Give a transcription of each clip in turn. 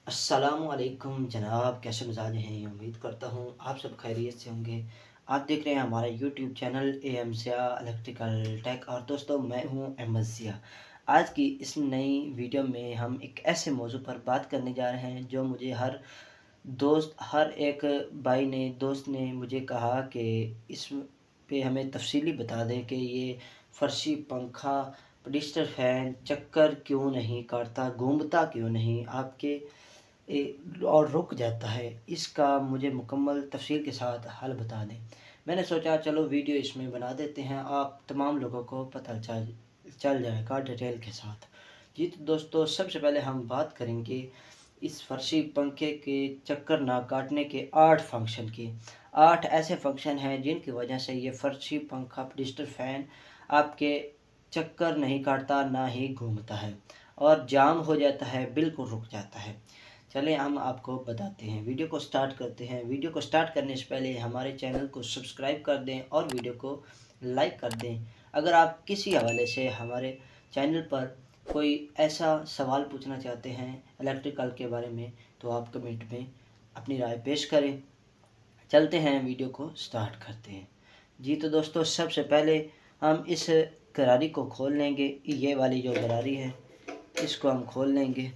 अस्सलामु अलैकुम जनाब, कैसे मिजाज हैं? उम्मीद करता हूँ आप सब खैरियत से होंगे। आप देख रहे हैं हमारा YouTube channel M Siya electrical tech. और दोस्तों, मैं हूँ अहमद सिया। आज की इस नई वीडियो में हम एक ऐसे मौजू पर बात करने जा रहे हैं जो मुझे हर एक भाई ने दोस्त ने मुझे कहा कि इस पे हमें तफसीली बता दें कि ये फर्शी पंखा पडिस्टर फैन चक्कर क्यों नहीं काटता, घूमता क्यों नहीं आपके और रुक जाता है। इसका मुझे मुकम्मल तफसील के साथ हल बता दें। मैंने सोचा चलो वीडियो इसमें बना देते हैं, आप तमाम लोगों को पता चल जाएगा डिटेल के साथ। जी तो दोस्तों, सबसे पहले हम बात करेंगे इस फर्शी पंखे के चक्कर ना काटने के 8 फंक्शन की। 8 ऐसे फंक्शन हैं जिनकी वजह से ये फर्शी पंखा डिजिटल फ़ैन आपके चक्कर नहीं काटता, ना ही घूमता है और जाम हो जाता है, बिल्कुल रुक जाता है। चलें हम आपको बताते हैं, वीडियो को स्टार्ट करते हैं। वीडियो को स्टार्ट करने से पहले हमारे चैनल को सब्सक्राइब कर दें और वीडियो को लाइक कर दें। अगर आप किसी हवाले से हमारे चैनल पर कोई ऐसा सवाल पूछना चाहते हैं इलेक्ट्रिकल के बारे में, तो आप कमेंट में अपनी राय पेश करें। चलते हैं, वीडियो को स्टार्ट करते हैं। जी तो दोस्तों, सबसे पहले हम इस गरारी को खोल लेंगे। ये वाली जो गरारी है इसको हम खोल लेंगे।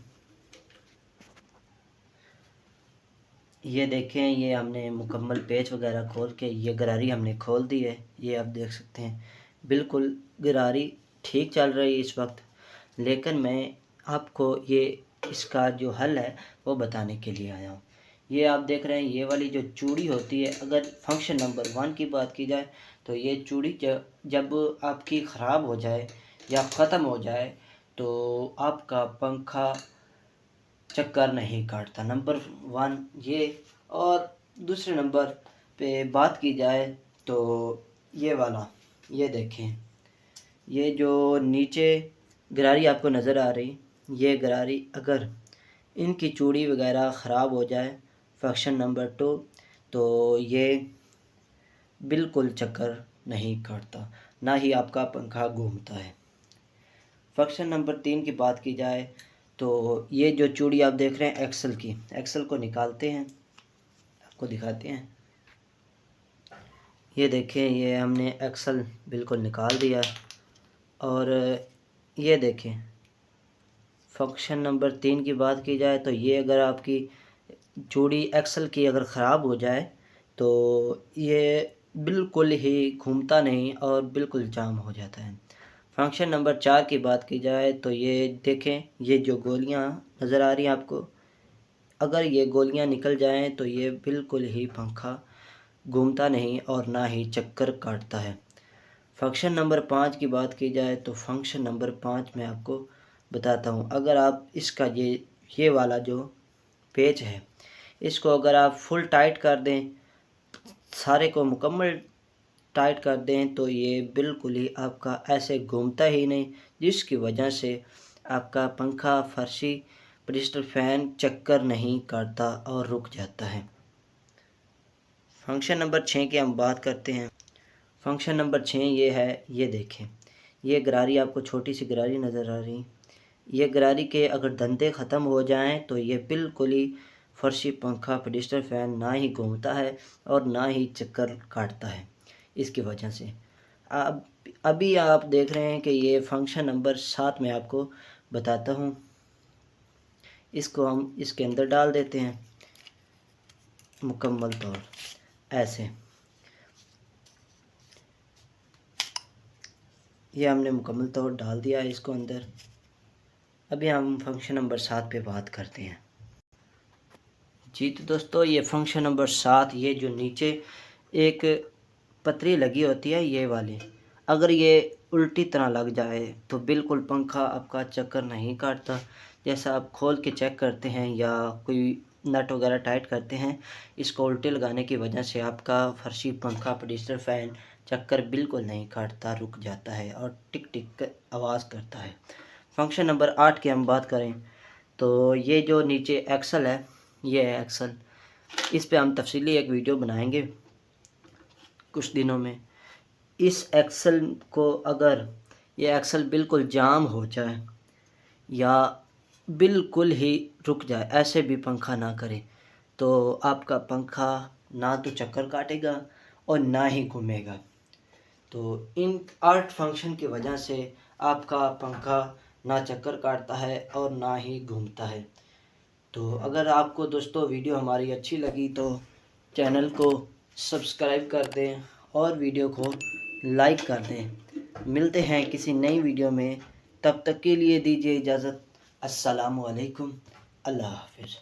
ये देखें, ये हमने मुकम्मल पेच वगैरह खोल के ये गरारी हमने खोल दी है। ये आप देख सकते हैं बिल्कुल गरारी ठीक चल रही है इस वक्त। लेकिन मैं आपको ये इसका जो हल है वो बताने के लिए आया हूँ। ये आप देख रहे हैं, ये वाली जो चूड़ी होती है, अगर फंक्शन नंबर 1 की बात की जाए तो ये चूड़ी जब आपकी ख़राब हो जाए या ख़त्म हो जाए तो आपका पंखा चक्कर नहीं काटता, नंबर 1 ये। और दूसरे नंबर पे बात की जाए तो ये वाला, ये देखें, ये जो नीचे गरारी आपको नज़र आ रही, ये गरारी अगर इनकी चूड़ी वगैरह ख़राब हो जाए फंक्शन नंबर 2 तो ये बिल्कुल चक्कर नहीं काटता, ना ही आपका पंखा घूमता है। फंक्शन नंबर 3 की बात की जाए तो ये जो चूड़ी आप देख रहे हैं एक्सल की, एक्सल को निकालते हैं, आपको दिखाते हैं। ये देखें, ये हमने एक्सल बिल्कुल निकाल दिया है। और ये देखें, फंक्शन नंबर 3 की बात की जाए तो ये अगर आपकी चूड़ी एक्सल की अगर ख़राब हो जाए तो ये बिल्कुल ही घूमता नहीं और बिल्कुल जाम हो जाता है। फंक्शन नंबर 4 की बात की जाए तो ये देखें, ये जो गोलियां नज़र आ रही हैं आपको, अगर ये गोलियां निकल जाएं तो ये बिल्कुल ही पंखा घूमता नहीं और ना ही चक्कर काटता है। फंक्शन नंबर 5 की बात की जाए तो फंक्शन नंबर 5 में आपको बताता हूँ। अगर आप इसका ये वाला जो पेच है इसको अगर आप फुल टाइट कर दें, सारे को मुकम्मल टाइट कर दें तो ये बिल्कुल ही आपका ऐसे घूमता ही नहीं, जिसकी वजह से आपका पंखा फर्शी डिजिटल फ़ैन चक्कर नहीं काटता और रुक जाता है। फंक्शन नंबर 6 की हम बात करते हैं। फंक्शन नंबर 6 ये है, ये देखें, ये गरारी आपको छोटी सी गरारी नज़र आ रही, ये गरारी के अगर धंधे ख़त्म हो जाएं तो ये बिल्कुल ही फर्शी पंखा डिजिटल फ़ैन ना ही घूमता है और ना ही चक्कर काटता है। इसकी वजह से अब अभी आप देख रहे हैं कि ये फंक्शन नंबर 7 में आपको बताता हूँ। इसको हम इसके अंदर डाल देते हैं मुकम्मल तौर ऐसे। ये हमने मुकम्मल तौर डाल दिया है इसको अंदर। अभी हम फंक्शन नंबर 7 पे बात करते हैं। जी तो दोस्तों, ये फंक्शन नंबर 7, ये जो नीचे एक पतरी लगी होती है ये वाली, अगर ये उल्टी तरह लग जाए तो बिल्कुल पंखा आपका चक्कर नहीं काटता। जैसा आप खोल के चेक करते हैं या कोई नट वगैरह टाइट करते हैं, इसको उल्टे लगाने की वजह से आपका फर्शी पंखा डिजिटल फ़ैन चक्कर बिल्कुल नहीं काटता, रुक जाता है और टिक टिक आवाज़ करता है। फंक्शन नंबर 8 की हम बात करें तो ये जो नीचे एक्सल है, ये है एक्सल, इस पे हम तफसीली एक वीडियो बनाएंगे कुछ दिनों में। इस एक्सल को अगर ये एक्सल बिल्कुल जाम हो जाए या بالکل ہی رک جائے، ایسے بھی پنکھا نہ کرے تو آپ کا پنکھا نہ تو چکر کاٹے گا اور نہ ہی گھومے گا۔ تو ان 8 فنکشن کی وجہ سے آپ کا پنکھا نہ چکر کاٹتا ہے اور نہ ہی گھومتا ہے۔ تو اگر آپ کو دوستو ویڈیو ہماری اچھی لگی تو چینل کو سبسکرائب کر دیں اور ویڈیو کو لائک کر دیں۔ ملتے ہیں کسی نئی ویڈیو میں، تب تک کے لیے دیجیے اجازت۔ السلام علیکم، اللہ حافظ۔